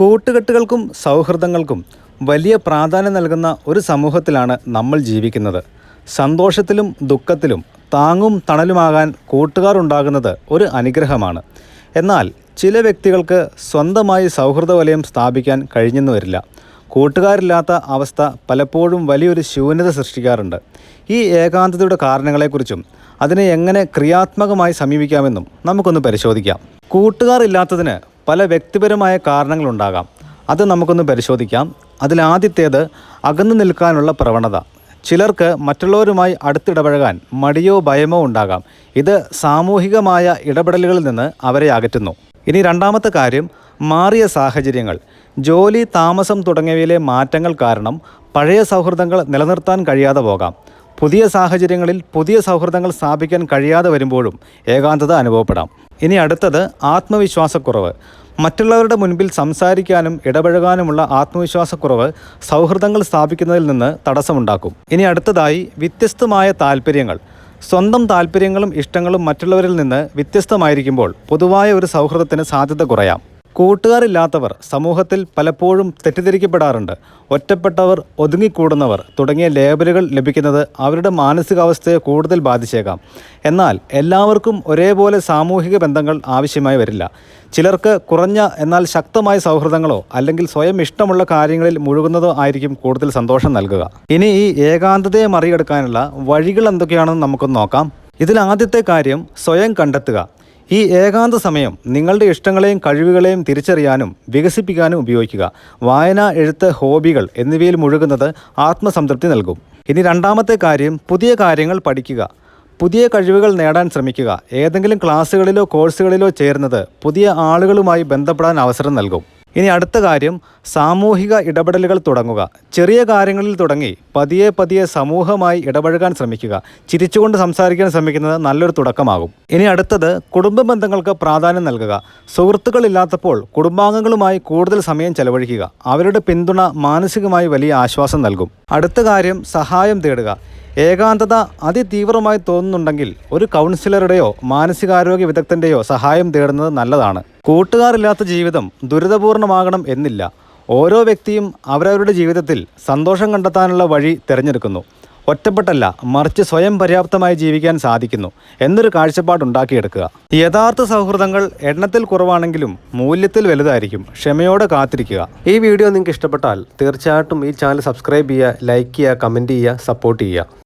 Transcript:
കൂട്ടുകെട്ടുകൾക്കും സൗഹൃദങ്ങൾക്കും വലിയ പ്രാധാന്യം നൽകുന്ന ഒരു സമൂഹത്തിലാണ് നമ്മൾ ജീവിക്കുന്നത്. സന്തോഷത്തിലും ദുഃഖത്തിലും താങ്ങും തണലുമാകാൻ കൂട്ടുകാർ ഉണ്ടാകുന്നത് ഒരു അനുഗ്രഹമാണ്. എന്നാൽ ചില വ്യക്തികൾക്ക് സ്വന്തമായി സൗഹൃദ വലയം സ്ഥാപിക്കാൻ കഴിഞ്ഞെന്ന് വരില്ല. കൂട്ടുകാരില്ലാത്ത അവസ്ഥ പലപ്പോഴും വലിയൊരു ശൂന്യത സൃഷ്ടിക്കാറുണ്ട്. ഈ ഏകാന്തതയുടെ കാരണങ്ങളെക്കുറിച്ചും അതിനെ എങ്ങനെ ക്രിയാത്മകമായി സമീപിക്കാമെന്നും നമുക്കൊന്ന് പരിശോധിക്കാം. കൂട്ടുകാർ ഇല്ലാത്തതിന് പല വ്യക്തിപരമായ കാരണങ്ങളുണ്ടാകാം. അത് നമുക്കൊന്ന് പരിശോധിക്കാം. അതിലാദ്യത്തേത് അകന്നു നിൽക്കാനുള്ള പ്രവണത. ചിലർക്ക് മറ്റുള്ളവരുമായി അടുത്തിടപഴകാൻ മടിയോ ഭയമോ ഉണ്ടാകാം. ഇത് സാമൂഹികമായ ഇടപെടലുകളിൽ നിന്ന് അവരെ അകറ്റുന്നു. ഇനി രണ്ടാമത്തെ കാര്യം, മാറിയ സാഹചര്യങ്ങൾ. ജോലി, താമസം തുടങ്ങിയവയിലെ മാറ്റങ്ങൾ കാരണം പഴയ സൗഹൃദങ്ങൾ നിലനിർത്താൻ കഴിയാതെ പോകാം. പുതിയ സാഹചര്യങ്ങളിൽ പുതിയ സൗഹൃദങ്ങൾ സ്ഥാപിക്കാൻ കഴിയാതെ വരുമ്പോഴും ഏകാന്തത അനുഭവപ്പെടാം. ഇനി അടുത്തത് ആത്മവിശ്വാസക്കുറവ്. മറ്റുള്ളവരുടെ മുൻപിൽ സംസാരിക്കാനും ഇടപഴകാനുമുള്ള ആത്മവിശ്വാസക്കുറവ് സൗഹൃദങ്ങൾ സ്ഥാപിക്കുന്നതിൽ നിന്ന് തടസ്സമുണ്ടാക്കും. ഇനി അടുത്തതായി വ്യത്യസ്തമായ താല്പര്യങ്ങൾ. സ്വന്തം താല്പര്യങ്ങളും ഇഷ്ടങ്ങളും മറ്റുള്ളവരിൽ നിന്ന് വ്യത്യസ്തമായിരിക്കുമ്പോൾ പൊതുവായ ഒരു സൗഹൃദത്തിന് സാധ്യത കുറയാം. കൂട്ടുകാരില്ലാത്തവർ സമൂഹത്തിൽ പലപ്പോഴും തെറ്റിദ്ധരിക്കപ്പെടാറുണ്ട്. ഒറ്റപ്പെട്ടവർ, ഒതുങ്ങിക്കൂടുന്നവർ തുടങ്ങിയ ലേബലുകൾ ലഭിക്കുന്നത് അവരുടെ മാനസികാവസ്ഥയെ കൂടുതൽ ബാധിച്ചേക്കാം. എന്നാൽ എല്ലാവർക്കും ഒരേപോലെ സാമൂഹിക ബന്ധങ്ങൾ ആവശ്യമായി വരില്ല. ചിലർക്ക് കുറഞ്ഞ എന്നാൽ ശക്തമായ സൗഹൃദങ്ങളോ അല്ലെങ്കിൽ സ്വയം ഇഷ്ടമുള്ള കാര്യങ്ങളിൽ മുഴുകുന്നതോ ആയിരിക്കും കൂടുതൽ സന്തോഷം നൽകുക. ഇനി ഈ ഏകാന്തതയെ മറികടക്കാനുള്ള വഴികൾ എന്തൊക്കെയാണെന്ന് നമുക്കൊന്ന് നോക്കാം. ഇതിൽ ആദ്യത്തെ കാര്യം സ്വയം കണ്ടെത്തുക. ഈ ഏകാന്ത സമയം നിങ്ങളുടെ ഇഷ്ടങ്ങളെയും കഴിവുകളെയും തിരിച്ചറിയാനും വികസിപ്പിക്കാനും ഉപയോഗിക്കുക. വായന, എഴുത്ത്, ഹോബികൾ എന്നിവയിൽ മുഴുകുന്നത് ആത്മസംതൃപ്തി നൽകും. ഇനി രണ്ടാമത്തെ കാര്യം, പുതിയ കാര്യങ്ങൾ പഠിക്കുക. പുതിയ കഴിവുകൾ നേടാൻ ശ്രമിക്കുക. ഏതെങ്കിലും ക്ലാസ്സുകളിലോ കോഴ്സുകളിലോ ചേരുന്നത് പുതിയ ആളുകളുമായി ബന്ധപ്പെടാൻ അവസരം നൽകും. ഇനി അടുത്ത കാര്യം, സാമൂഹിക ഇടപെടലുകൾ തുടങ്ങുക. ചെറിയ കാര്യങ്ങളിൽ തുടങ്ങി പതിയെ പതിയെ സമൂഹമായി ഇടപഴകാൻ ശ്രമിക്കുക. ചിരിച്ചുകൊണ്ട് സംസാരിക്കാൻ ശ്രമിക്കുന്നത് നല്ലൊരു തുടക്കമാകും. ഇനി അടുത്തത്, കുടുംബ ബന്ധങ്ങൾക്ക് പ്രാധാന്യം നൽകുക. സുഹൃത്തുക്കളില്ലാത്തപ്പോൾ കുടുംബാംഗങ്ങളുമായി കൂടുതൽ സമയം ചെലവഴിക്കുക. അവരുടെ പിന്തുണ മാനസികമായി വലിയ ആശ്വാസം നൽകും. അടുത്ത കാര്യം, സഹായം തേടുക. ഏകാന്തത അതിതീവ്രമായി തോന്നുന്നുണ്ടെങ്കിൽ ഒരു കൗൺസിലറുടെയോ മാനസികാരോഗ്യ വിദഗ്ധൻ്റെയോ സഹായം തേടുന്നത് നല്ലതാണ്. കൂട്ടുകാരില്ലാത്ത ജീവിതം ദുരിതപൂർണമാകണം എന്നില്ല. ഓരോ വ്യക്തിയും അവരവരുടെ ജീവിതത്തിൽ സന്തോഷം കണ്ടെത്താനുള്ള വഴി തിരഞ്ഞെടുക്കുന്നു. ഒറ്റപ്പെട്ടല്ല, മറിച്ച് സ്വയം പര്യാപ്തമായി ജീവിക്കാൻ സാധിക്കുന്നു എന്നൊരു കാഴ്ചപ്പാടുണ്ടാക്കിയെടുക്കുക. യഥാർത്ഥ സൗഹൃദങ്ങൾ എണ്ണത്തിൽ കുറവാണെങ്കിലും മൂല്യത്തിൽ വലുതായിരിക്കും. ക്ഷമയോടെ കാത്തിരിക്കുക. ഈ വീഡിയോ നിങ്ങൾക്ക് ഇഷ്ടപ്പെട്ടാൽ തീർച്ചയായിട്ടും ഈ ചാനൽ സബ്സ്ക്രൈബ് ചെയ്യുക, ലൈക്ക് ചെയ്യുക, കമൻറ്റ് ചെയ്യുക, സപ്പോർട്ട് ചെയ്യുക.